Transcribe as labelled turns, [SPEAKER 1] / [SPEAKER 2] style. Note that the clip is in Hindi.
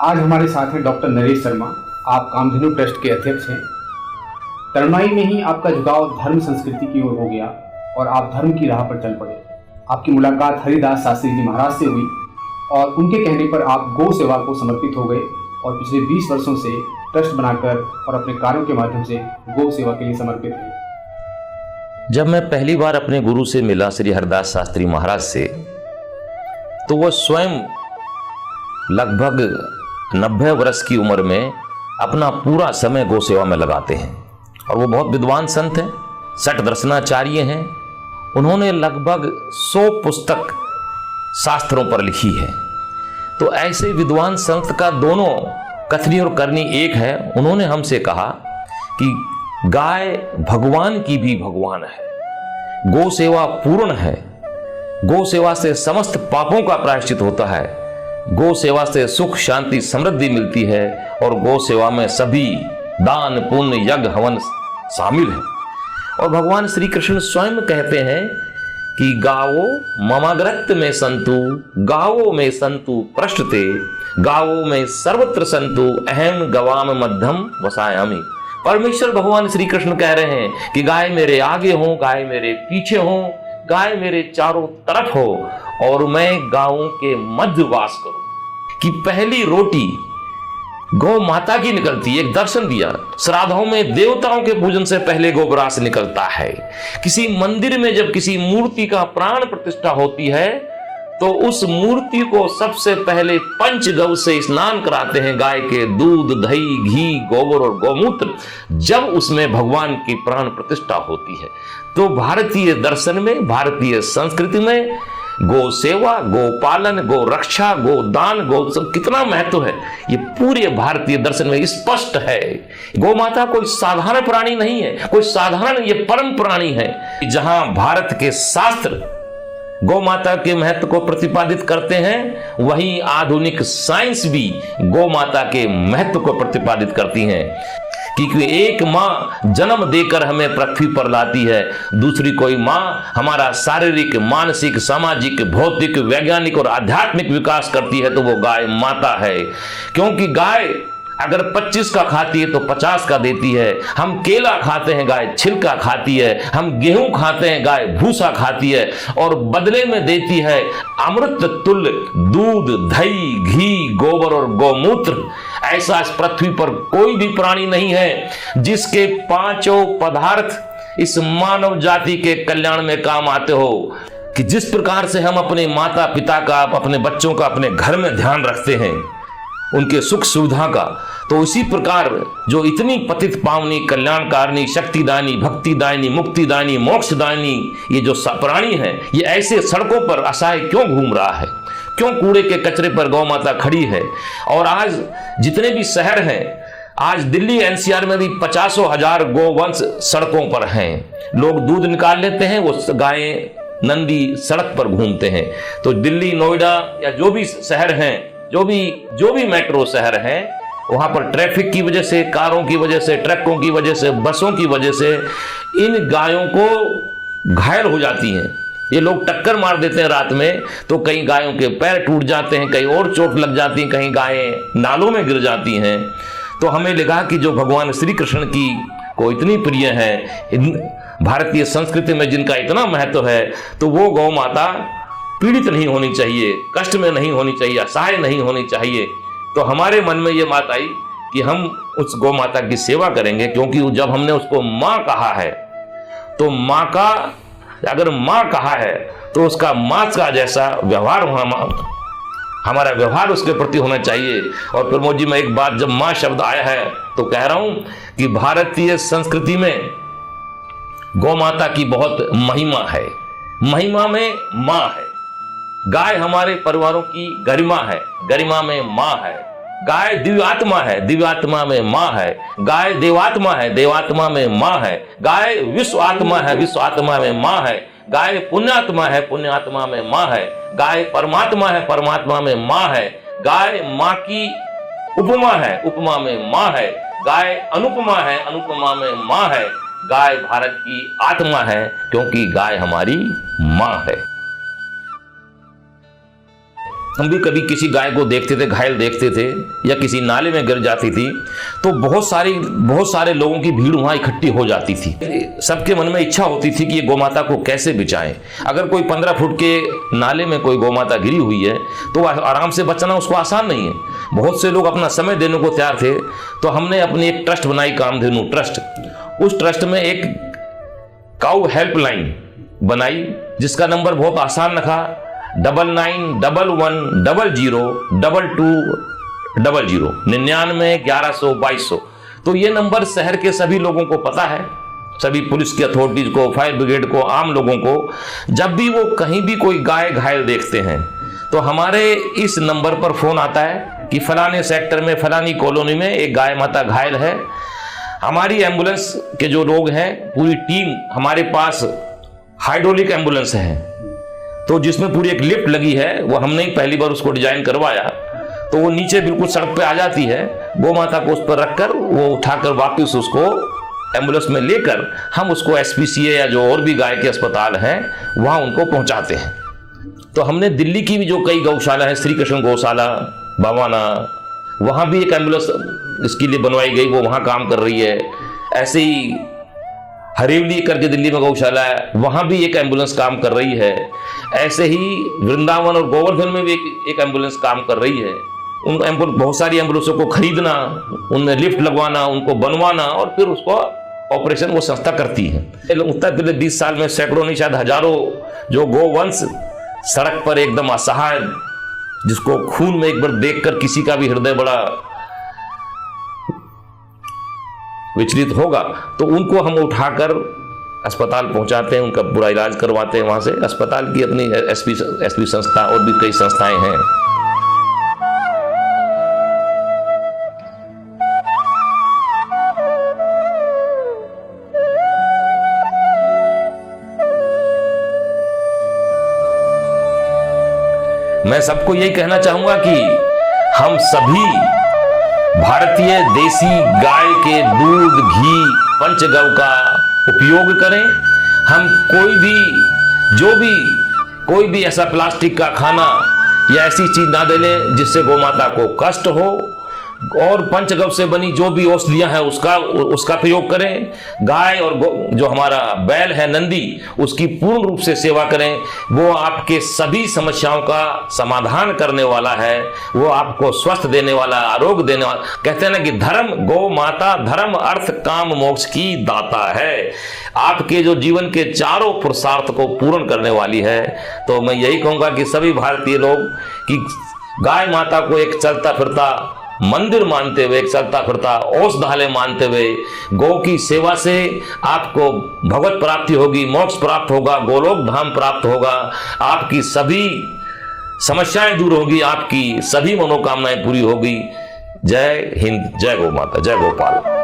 [SPEAKER 1] आज हमारे साथ हैं डॉक्टर नरेश शर्मा। आप कामधेनु ट्रस्ट के अध्यक्ष हैं। तरुणाई में ही आपका झुकाव धर्म संस्कृति की ओर हो गया और आप धर्म की राह पर चल पड़े। आपकी मुलाकात हरिदास शास्त्री जी महाराज से हुई और उनके कहने पर आप गौ सेवा को समर्पित हो गए और पिछले 20 वर्षों से ट्रस्ट बनाकर और अपने कार्यों के माध्यम से गौ सेवा के लिए समर्पित हैं।
[SPEAKER 2] जब मैं पहली बार अपने गुरु से मिला श्री हरिदास शास्त्री महाराज से, तो वह स्वयं लगभग 90 वर्ष की उम्र में अपना पूरा समय गौ सेवा में लगाते हैं और वो बहुत विद्वान संत हैं, षट दर्शनाचार्य हैं। उन्होंने लगभग 100 पुस्तक शास्त्रों पर लिखी है। तो ऐसे विद्वान संत का दोनों कथनी और करनी एक है। उन्होंने हमसे कहा कि गाय भगवान की भी भगवान है, गौ सेवा पूर्ण है, गौ सेवा से समस्त पापों का प्रायश्चित होता है, गौ सेवा से सुख शांति समृद्धि मिलती है और गौ सेवा में सभी दान पुण्य यज्ञ हवन शामिल है। और भगवान श्री कृष्ण स्वयं कहते हैं कि गावो ममाग्रत में संतु, गावो में संतु पृष्ठते, गावो में सर्वत्र संतु, अहम गवाम मध्यम वसायामि। परमेश्वर भगवान श्री कृष्ण कह रहे हैं कि गाय मेरे आगे हो, गाय मेरे पीछे हो, गाय मेरे चारों तरफ हो और मैं गायों के मध्य वास करूं। कि पहली रोटी गौ माता की निकलती है। एक दर्शन दिया, श्राद्धों में देवताओं के पूजन से पहले गोग्रास निकलता है। किसी मंदिर में जब किसी मूर्ति का प्राण प्रतिष्ठा होती है तो उस मूर्ति को सबसे पहले पंचगव से स्नान कराते हैं, गाय के दूध दही घी गोबर और गौमूत्र, जब उसमें भगवान की प्राण प्रतिष्ठा होती है। तो भारतीय दर्शन में, भारतीय संस्कृति में गौ सेवा, गो पालन, गो रक्षा, गो दान, गौ सब कितना महत्व है, ये पूरे भारतीय दर्शन में स्पष्ट है। गौ माता कोई साधारण प्राणी नहीं है, कोई साधारण, ये परम प्राणी है। जहां भारत के शास्त्र गौ माता के महत्व को प्रतिपादित करते हैं, वहीं आधुनिक साइंस भी गौ माता के महत्व को प्रतिपादित करती हैं। क्योंकि एक माँ जन्म देकर हमें पृथ्वी पर लाती है, दूसरी कोई माँ हमारा शारीरिक, मानसिक, सामाजिक, भौतिक, वैज्ञानिक और आध्यात्मिक विकास करती है, तो वो गाय माता है। क्योंकि गाय अगर 25 का खाती है तो 50 का देती है। हम केला खाते हैं, गाय छिलका खाती है। हम गेहूं खाते हैं, गाय भूसा खाती है और बदले में देती है अमृत तुल्य दूध दही घी गोबर और गौमूत्र। ऐसा इस पृथ्वी पर कोई भी प्राणी नहीं है जिसके पांचों पदार्थ इस मानव जाति के कल्याण में काम आते हो। कि जिस प्रकार से हम अपने माता पिता का, अपने बच्चों का अपने घर में ध्यान रखते हैं, उनके सुख सुविधा का, तो इसी प्रकार जो इतनी पतित पावनी कल्याणकारिणी शक्तिदानी भक्तिदायिनी मुक्तिदायिनी मोक्षदायिनी ये जो प्राणी है, ये ऐसे सड़कों पर असहाय क्यों घूम रहा है, क्यों कूड़े के कचरे पर गौ माता खड़ी है। और आज जितने भी शहर हैं, आज दिल्ली एनसीआर में भी 50,000 गोवंश सड़कों पर हैं। लोग दूध निकाल लेते हैं, वो गायें नंदी सड़क पर घूमते हैं। तो दिल्ली नोएडा या जो भी शहर हैं, जो भी मेट्रो शहर हैं, वहां पर ट्रैफिक की वजह से, कारों की वजह से, ट्रकों की वजह से, बसों की वजह से इन गायों को घायल हो जाती हैं। ये लोग टक्कर मार देते हैं रात में, तो कई गायों के पैर टूट जाते हैं, कहीं और चोट लग जाती है, कहीं गायें नालों में गिर जाती हैं। तो हमें लगा कि जो भगवान श्री कृष्ण की को इतनी प्रिय है, भारतीय संस्कृति में जिनका इतना महत्व है, तो वो गौ माता पीड़ित नहीं होनी चाहिए, कष्ट में नहीं होनी चाहिए, असहाय नहीं होनी चाहिए। तो हमारे मन में ये बात आई कि हम उस गौ माता की सेवा करेंगे। क्योंकि जब हमने उसको माँ कहा है, तो माँ का अगर माँ कहा है तो उसका माँ का जैसा व्यवहार हमारा व्यवहार उसके प्रति होना चाहिए। और प्रमोद जी, मैं एक बात, जब माँ शब्द आया है तो कह रहा हूं कि भारतीय संस्कृति में गौ माता की बहुत महिमा है। महिमा में माँ है। गाय हमारे परिवारों की गरिमा है, गरिमा में माँ है। गाय दिव्यात्मा है, दिव्यात्मा में माँ है। गाय देवात्मा है, देवात्मा में माँ है। गाय विश्व आत्मा है, विश्व आत्मा में माँ है। गाय पुण्यात्मा है, पुण्यात्मा में माँ है। गाय परमात्मा है, परमात्मा में माँ है। गाय माँ की उपमा है, उपमा में माँ है। गाय अनुपमा है, अनुपमा में माँ है। गाय भारत की आत्मा है, क्योंकि गाय हमारी माँ है। हम भी कभी किसी गाय को देखते थे, घायल देखते थे या किसी नाले में गिर जाती थी, तो बहुत सारे लोगों की भीड़ वहाँ इकट्ठी हो जाती थी। सबके मन में इच्छा होती थी कि ये गौमाता को कैसे बचाएं। अगर कोई 15 फुट के नाले में कोई गौमाता गिरी हुई है तो आराम से बचाना उसको आसान नहीं है। बहुत से लोग अपना समय देने को तैयार थे, तो हमने अपनी एक ट्रस्ट बनाई, कामधेनु ट्रस्ट। उस ट्रस्ट में एक काऊ हेल्पलाइन बनाई जिसका नंबर बहुत आसान रखा, 9911002200, 9911002200। तो ये नंबर शहर के सभी लोगों को पता है, सभी पुलिस की अथॉरिटीज को, फायर ब्रिगेड को, आम लोगों को। जब भी वो कहीं भी कोई गाय घायल देखते हैं तो हमारे इस नंबर पर फोन आता है कि फलाने सेक्टर में, फलानी कॉलोनी में एक गाय माता घायल है। हमारी एम्बुलेंस के जो लोग हैं, पूरी टीम हमारे पास हाइड्रोलिक एम्बुलेंस है, तो जिसमें पूरी एक लिफ्ट लगी है, वो हमने ही पहली बार उसको डिजाइन करवाया। तो वो नीचे बिल्कुल सड़क पे आ जाती है, गौ माता को उस पर रखकर वो उठाकर वापस उसको एम्बुलेंस में लेकर हम उसको एसपीसीए या जो और भी गाय के अस्पताल हैं वहां उनको पहुंचाते हैं। तो हमने दिल्ली की भी जो कई गौशाला है, श्री कृष्ण गौशाला, भवाना, वहां भी एक एम्बुलेंस इसके लिए बनवाई गई, वो वहां काम कर रही है। ऐसे ही हरेवली करके दिल्ली में गौशाला है, वहां भी एक एम्बुलेंस काम कर रही है। ऐसे ही वृंदावन और गोवर्धन में भी एक एम्बुलेंस काम कर रही है। उन बहुत सारी एम्बुलेंसों को खरीदना, उनमें लिफ्ट लगवाना, उनको बनवाना और फिर उसको ऑपरेशन वो संस्था करती है। उत्तर प्रदेश 20 साल में सैकड़ों नहीं शायद हजारों जो गोवंश सड़क पर एकदम असहाय, जिसको खून में एक बार देखकर किसी का भी हृदय बड़ा विचलित होगा, तो उनको हम उठाकर अस्पताल पहुंचाते हैं, उनका पूरा इलाज करवाते हैं। वहां से अस्पताल की अपनी एसपी संस्था और भी कई संस्थाएं हैं। मैं सबको यही कहना चाहूंगा कि हम सभी भारतीय देसी गाय के दूध, घी, पंचगव्य का उपयोग करें। हम कोई भी ऐसा प्लास्टिक का खाना या ऐसी चीज ना दे लें जिससे गौमाता को कष्ट हो, और पंचगव्य से बनी जो भी औषधियां हैं उसका प्रयोग करें। गाय और जो हमारा बैल है नंदी, उसकी पूर्ण रूप से सेवा करें। वो आपके सभी समस्याओं का समाधान करने वाला है, वो आपको स्वस्थ देने वाला, आरोग्य देने वाला। कहते हैं ना कि धर्म, गौ माता धर्म अर्थ काम मोक्ष की दाता है, आपके जो जीवन के चारों पुरुषार्थ को पूर्ण करने वाली है। तो मैं यही कहूंगा कि सभी भारतीय लोग कि गाय माता को एक चलता फिरता मंदिर मानते हुए, एक चलता फिरता औषधालय मानते हुए, गौ की सेवा से आपको भगवत प्राप्ति होगी, मोक्ष प्राप्त होगा, गोलोक धाम प्राप्त होगा, आपकी सभी समस्याएं दूर होगी, आपकी सभी मनोकामनाएं पूरी होगी। जय हिंद, जय गौ माता, जय गोपाल।